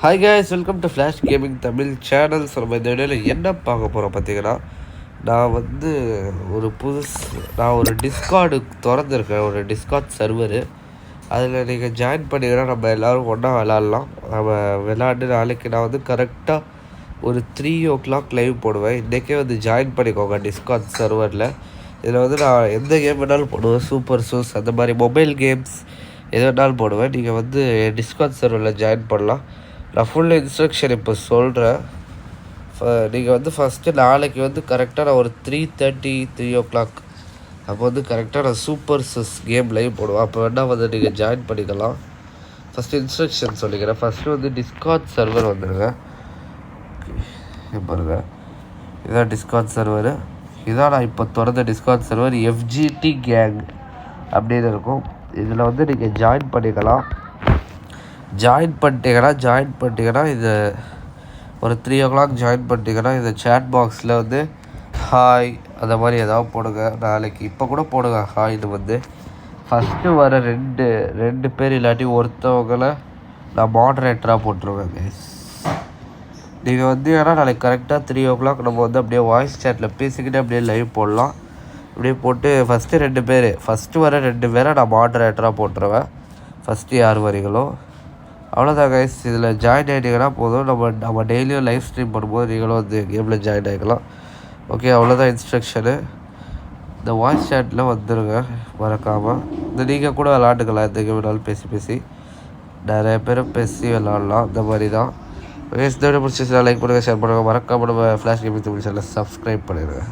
Hi guys, welcome to flash gaming Tamil channel. நம்ம இந்த வீடியோவில் என்ன பார்க்க போகிறோம் பார்த்தீங்கன்னா, நான் ஒரு டிஸ்கார்டு திறந்துருக்கேன், ஒரு டிஸ்கார்ட் சர்வரு. அதில் நீங்கள் ஜாயின் பண்ணிங்கன்னா நம்ம எல்லோரும் ஒன்றா விளாட்லாம். நம்ம விளாண்டு நாளைக்கு நான் வந்து கரெக்டாக ஒரு 3 o'clock லைவ் போடுவேன். இன்றைக்கே வந்து ஜாயின் பண்ணிக்கோங்க டிஸ்கார்ட் சர்வரில். இதில் வந்து நான் எந்த கேம் வேணாலும் போடுவேன், சூப்பர் சூஸ் அந்த மாதிரி மொபைல் கேம்ஸ் எது வேணாலும் போடுவேன். நீங்கள் வந்து டிஸ்கார்ட் சர்வரில் ஜாயின் பண்ணலாம். நான் ஃபுல் இன்ஸ்ட்ரக்ஷன் இப்போ சொல்கிறேன். நீங்கள் வந்து ஃபஸ்ட்டு நாளைக்கு வந்து கரெக்டாக நான் ஒரு 3:30 அப்போ வந்து கரெக்டாக நான் சூப்பர் சஸ் கேம் லைவ் போடுவேன். அப்போ வேணால் வந்து நீங்கள் ஜாயின் பண்ணிக்கலாம். ஃபஸ்ட்டு இன்ஸ்ட்ரக்ஷன் சொல்லிக்கிறேன். ஃபஸ்ட்டு வந்து டிஸ்கார்ட் சர்வர் வந்துடுங்க. பாருங்கள், இதுதான் டிஸ்கார்ட் சர்வரு. இதான் நான் இப்போ திறந்த டிஸ்கார்ட் சர்வர், FGT கேங் அப்படின்னு இருக்கும். இதில் வந்து நீங்கள் ஜாயின் பண்ணிக்கலாம். ஜாயின் பண்ணிட்டீங்கன்னா இது ஒரு 3 o'clock ஜாயின் பண்ணிட்டீங்கன்னா இந்த சேட் பாக்ஸில் வந்து ஹாய் அந்த மாதிரி ஏதாவது போடுங்க. நாளைக்கு இப்போ கூட போடுங்க ஹாய்னு. வந்து ஃபஸ்ட்டு வர ரெண்டு பேர் இல்லாட்டி ஒருத்தவங்களை நான் மாடரேட்டராக போட்டுருவேன் கைஸ். நீங்கள் வந்து ஏன்னா நாளைக்கு கரெக்டாக 3 o'clock நம்ம வந்து அப்படியே வாய்ஸ் சேட்டில் பேசிக்கிட்டு அப்படியே லைவ் போடலாம். அப்படியே போட்டு ஃபஸ்ட்டு வர 2 பேரை நான் மாடரேட்டராக போட்டுருவேன். ஃபஸ்ட்டு யார் வரீங்களோ அவ்வளோதான் கைஸ். இதில் ஜாயின் ஆகிட்டீங்கன்னா போதும். நம்ம டெய்லியும் லைவ் ஸ்ட்ரீம் பண்ணும்போது நீங்களும் வந்து கேமில் ஜாயின் ஆகிக்கலாம். ஓகே, அவ்வளோதான் இன்ஸ்ட்ரக்ஷனு. இந்த வாய்ஸ் சேட்டில் வந்துடுங்க மறக்காமல். இந்த நீங்கள் கூட விளாண்டுக்கலாம், எந்த கேம் வேணாலும் பேசி நிறைய பேரும் பேசி விளாட்லாம். இந்த மாதிரி தான். இந்த வீடியோ பிடிச்சிச்சுன்னா லைக் பண்ணுங்கள், ஷேர் பண்ணுங்கள். மறக்காமல் நம்ம ஃப்ளாஷ் கேமிங் தமிழ் சேனலை சப்ஸ்கிரைப் பண்ணிடுங்க.